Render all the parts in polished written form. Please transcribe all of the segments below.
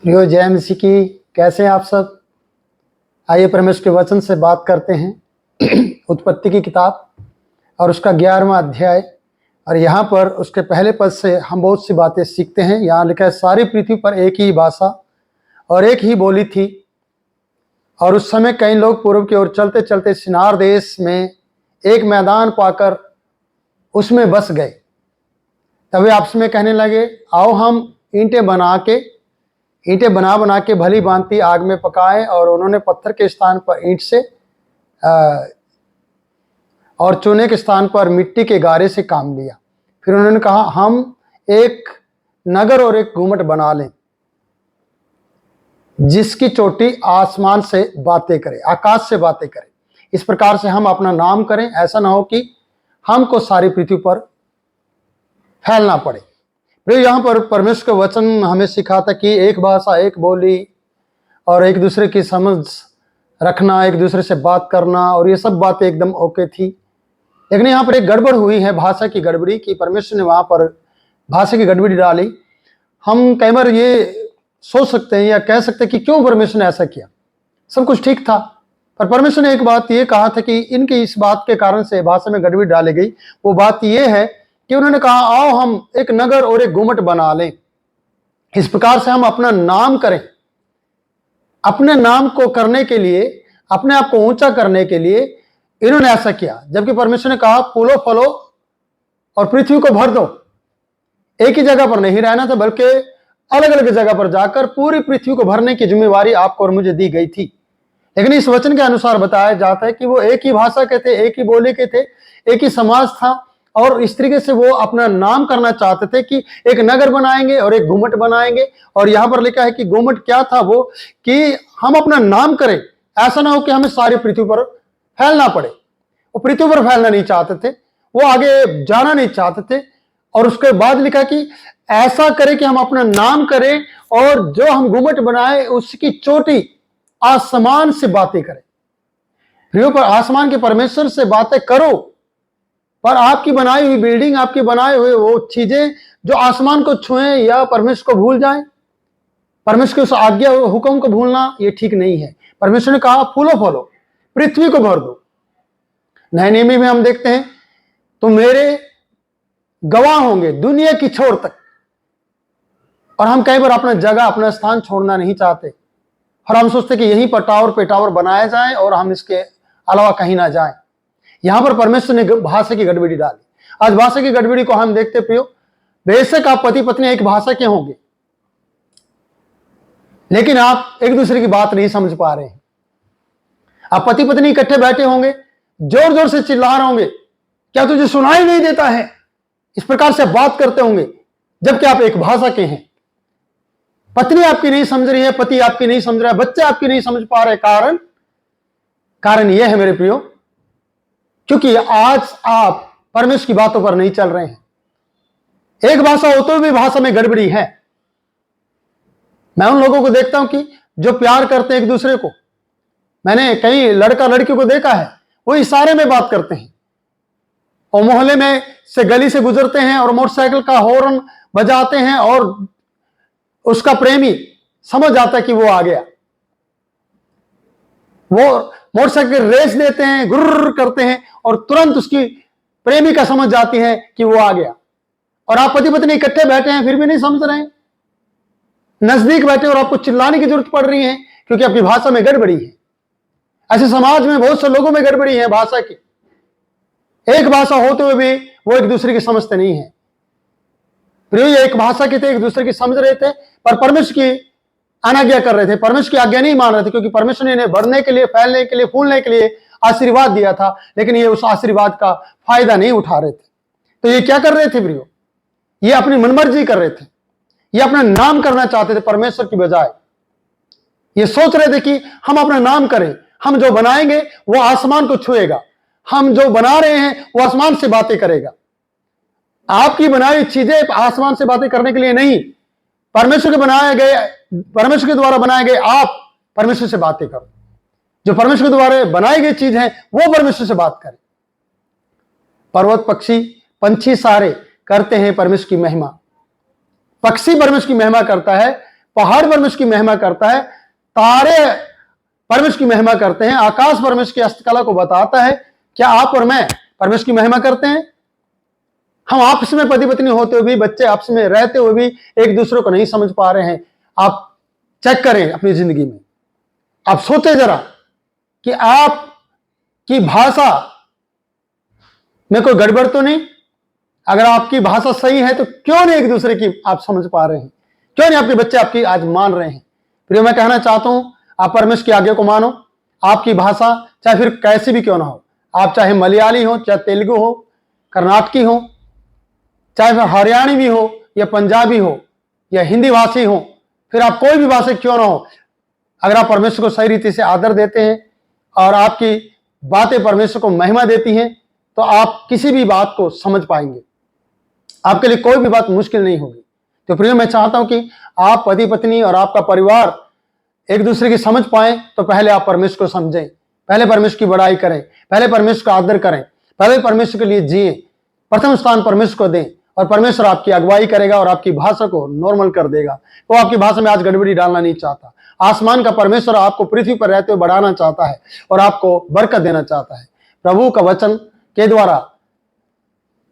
प्रियो जय मसीह की, कैसे हैं आप सब। आइए परमेश्वर के वचन से बात करते हैं उत्पत्ति की किताब और उसका 11वां अध्याय। और यहाँ पर उसके पहले पद से हम बहुत सी बातें सीखते हैं। यहाँ लिखा है, सारी पृथ्वी पर एक ही भाषा और एक ही बोली थी। और उस समय कई लोग पूर्व की ओर चलते चलते शिनार देश में एक मैदान पाकर उसमें बस गए। तभी आपस में कहने लगे, आओ हम ईंटें बना के भली भांति आग में पकाएं। और उन्होंने पत्थर के स्थान पर ईंट से और चूने के स्थान पर मिट्टी के गारे से काम लिया। फिर उन्होंने कहा, हम एक नगर और एक गुम्मट बना लें जिसकी चोटी आसमान से बातें करे, आकाश से बातें करे। इस प्रकार से हम अपना नाम करें, ऐसा ना हो कि हमको सारी पृथ्वी पर फैलना पड़े। फिर यहाँ पर परमेश्वर का वचन हमें सिखाता कि एक भाषा, एक बोली और एक दूसरे की समझ रखना, एक दूसरे से बात करना, और ये सब बातें एकदम ओके थी। लेकिन यहाँ पर एक गड़बड़ हुई है, भाषा की गड़बड़ी की। परमेश्वर ने वहाँ पर भाषा की गड़बड़ी डाली। हम कई बार ये सोच सकते हैं या कह सकते हैं कि क्यों परमेश्वर ने ऐसा किया। सब कुछ ठीक था, पर परमेश्वर ने एक बात ये कहा था कि इनकी इस बात के कारण से भाषा में गड़बड़ी डाली गई। वो बात ये है कि उन्होंने कहा, आओ हम एक नगर और एक गुम्मट बना लें, इस प्रकार से हम अपना नाम करें। अपने नाम को करने के लिए, अपने आप को ऊंचा करने के लिए इन्होंने ऐसा किया। जबकि परमेश्वर ने कहा, फूलो फलो और पृथ्वी को भर दो। एक ही जगह पर नहीं रहना था, बल्कि अलग अलग जगह पर जाकर पूरी पृथ्वी को भरने की जिम्मेवारी आपको और मुझे दी गई थी। लेकिन इस वचन के अनुसार बताया जाता है कि वो एक ही भाषा के थे, एक ही बोली के थे, एक ही समाज था। और इस तरीके से वो अपना नाम करना चाहते थे कि एक नगर बनाएंगे और एक गुम्मट बनाएंगे। और यहां पर लिखा है कि गुम्मट क्या था वो, कि हम अपना नाम करें, ऐसा ना हो कि हमें सारी पृथ्वी पर फैलना पड़े। वो पृथ्वी पर फैलना नहीं चाहते थे, वो आगे जाना नहीं चाहते थे। और उसके बाद लिखा कि ऐसा करें कि हम अपना नाम करें और जो हम गुम्मट बनाए उसकी चोटी आसमान से बातें करें। प्रियो, पर आसमान के परमेश्वर से बातें करो, पर आपकी बनाई हुई बिल्डिंग, आपकी बनाए हुए वो चीजें जो आसमान को छुएं या परमेश्वर को भूल जाएं, परमेश्वर के उस आज्ञा हुक्म को भूलना ये ठीक नहीं है। परमेश्वर ने कहा, फूलो फलो, पृथ्वी को भर दो। नए नियम में हम देखते हैं, तो मेरे गवाह होंगे दुनिया की छोर तक। और हम कई बार अपना जगह, अपना स्थान छोड़ना नहीं चाहते, और हम सोचते कि यहीं पर टावर पे टावर बनाया जाए और हम इसके अलावा कहीं ना जाएं। यहां पर परमेश्वर ने भाषा की गड़बड़ी डाली। आज भाषा की गड़बड़ी को हम देखते प्रियो, बेशक आप पति पत्नी एक भाषा के होंगे, लेकिन आप एक दूसरे की बात नहीं समझ पा रहे हैं। आप पति पत्नी इकट्ठे बैठे होंगे, जोर जोर से चिल्ला रहे होंगे, क्या तुझे सुनाई नहीं देता है, इस प्रकार से बात करते होंगे, जबकि आप एक भाषा के हैं। पत्नी आपकी नहीं समझ रही है, पति आपकी नहीं समझ रहा है, बच्चे आपकी नहीं समझ पा रहे। कारण यह है मेरे प्रियो, क्योंकि आज आप परमेश्वर की बातों पर नहीं चल रहे हैं। एक भाषा होते हुए भी भाषा में गड़बड़ी है। मैं उन लोगों को देखता हूं कि जो प्यार करते हैं एक दूसरे को, मैंने कई लड़का लड़कियों को देखा है, वो इशारे में बात करते हैं। और मोहल्ले में से गली से गुजरते हैं और मोटरसाइकिल का हॉर्न बजाते हैं, और उसका प्रेमी समझ जाता है कि वो आ गया। वो मोटरसाइकिल रेस देते हैं, गुर्र करते हैं, और तुरंत उसकी प्रेमिका समझ जाती है कि वो आ गया। और आप पति पत्नी इकट्ठे बैठे हैं, फिर भी नहीं समझ रहे हैं। नजदीक बैठे और आपको चिल्लाने की जरूरत पड़ रही है, क्योंकि आपकी भाषा में गड़बड़ी है। ऐसे समाज में बहुत से लोगों में गड़बड़ी है भाषा की। एक भाषा होते हुए भी वो एक दूसरे की समझते नहीं है। प्रिय, एक भाषा के थे, एक दूसरे की समझ रहे थे, पर परमेश्वर की अनाज्ञा कर रहे थे, परमेश्वर की आज्ञा नहीं मान रहे थे। क्योंकि परमेश्वर ने इन्हें बढ़ने के लिए, फैलने के लिए, फूलने के लिए आशीर्वाद दिया था, लेकिन ये उस आशीर्वाद का फायदा नहीं उठा रहे थे। तो ये क्या कर रहे थे प्रियो? ये अपनी मनमर्जी कर रहे थे। ये अपना नाम करना चाहते थे परमेश्वर की बजाय। ये सोच रहे थे कि हम अपना नाम करें, हम जो बनाएंगे वो आसमान को छुएगा, हम जो बना रहे हैं वो आसमान से बातें करेगा। आपकी बनाई चीजें आसमान से बातें करने के लिए नहीं, परमेश्वर के बनाए गए, परमेश्वर के द्वारा बनाए गए आप परमेश्वर से बातें करो। जो परमेश्वर के द्वारा बनाई गई चीज है वो परमेश्वर से बात करें। पर्वत पक्षी पंछी सारे करते हैं परमेश्वर की महिमा। पक्षी परमेश्वर की महिमा करता है, पहाड़ परमेश्वर की महिमा करता है, तारे परमेश्वर की महिमा करते हैं, आकाश परमेश्वर की हस्तकला को बताता है। क्या आप और मैं परमेश्वर की महिमा करते हैं? हम आपस में पति पत्नी होते हुए भी, बच्चे आपस में रहते हुए भी एक दूसरे को नहीं समझ पा रहे हैं। आप चेक करें अपनी जिंदगी में, आप सोचे जरा कि आपकी भाषा में कोई गड़बड़ तो नहीं? अगर आपकी भाषा सही है तो क्यों नहीं एक दूसरे की आप समझ पा रहे हैं? क्यों नहीं आपके बच्चे आपकी आज मान रहे हैं? प्रिय, मैं कहना चाहता हूं, आप परमेश्वर की आज्ञा को मानो। आपकी भाषा चाहे फिर कैसी भी क्यों ना हो, आप चाहे मलयाली हो, चाहे तेलुगु हो, कर्नाटकी हो, चाहे फिर हरियाणी भी हो, या पंजाबी हो, या हिंदी भाषी हो, फिर आप कोई भी भाषा क्यों ना हो, अगर आप परमेश्वर को सही रीति से आदर देते हैं और आपकी बातें परमेश्वर को महिमा देती हैं, तो आप किसी भी बात को समझ पाएंगे। आपके लिए कोई भी बात मुश्किल नहीं होगी। तो प्रिय, मैं चाहता हूं कि आप पति पत्नी और आपका परिवार एक दूसरे की समझ पाए, तो पहले आप परमेश्वर को समझें, पहले परमेश्वर की बड़ाई करें, पहले परमेश्वर का आदर करें, पहले परमेश्वर के लिए जिए, प्रथम स्थान परमेश्वर को दें, और परमेश्वर आपकी अगुवाई करेगा और आपकी भाषा को नॉर्मल कर देगा। वो आपकी भाषा में आज गड़बड़ी डालना नहीं चाहता। आसमान का परमेश्वर आपको पृथ्वी पर रहते हुए बढ़ाना चाहता है और आपको बरकत देना चाहता है। प्रभु का वचन के द्वारा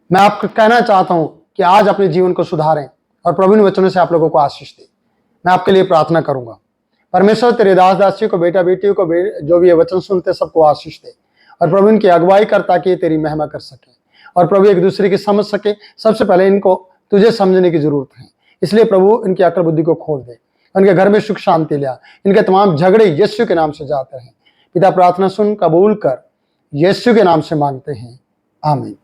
मैं आपको कहना चाहता हूं कि आज अपने जीवन को सुधारें और प्रभु ने वचनों से आप लोगों को आशीष दे। मैं आपके लिए प्रार्थना करूंगा। परमेश्वर तेरे दास दासियों को, बेटा बेटियों को, जो भी ये वचन सुनते सबको आशीष दे, और प्रभु इनकी अगुवाई कर ताकि ये तेरी महिमा कर सके, और प्रभु एक दूसरे की समझ सके। सबसे पहले इनको तुझे समझने की जरूरत है, इसलिए प्रभु इनकी अकल बुद्धि को खोल दे, उनके घर में सुख शांति लिया, इनके तमाम झगड़े यीशु के नाम से जाते हैं। पिता, प्रार्थना सुन, कबूल कर, यीशु के नाम से मांगते हैं, आमीन।